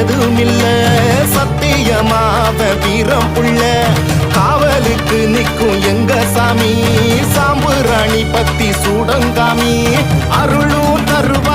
எதுவும் இல்ல சத்தியமாவ வீரம் புள்ள காவலுக்கு நிற்கும் எங்க சாமி சாம்புராணி பத்தி சூடங்காமி அருளும் தருவா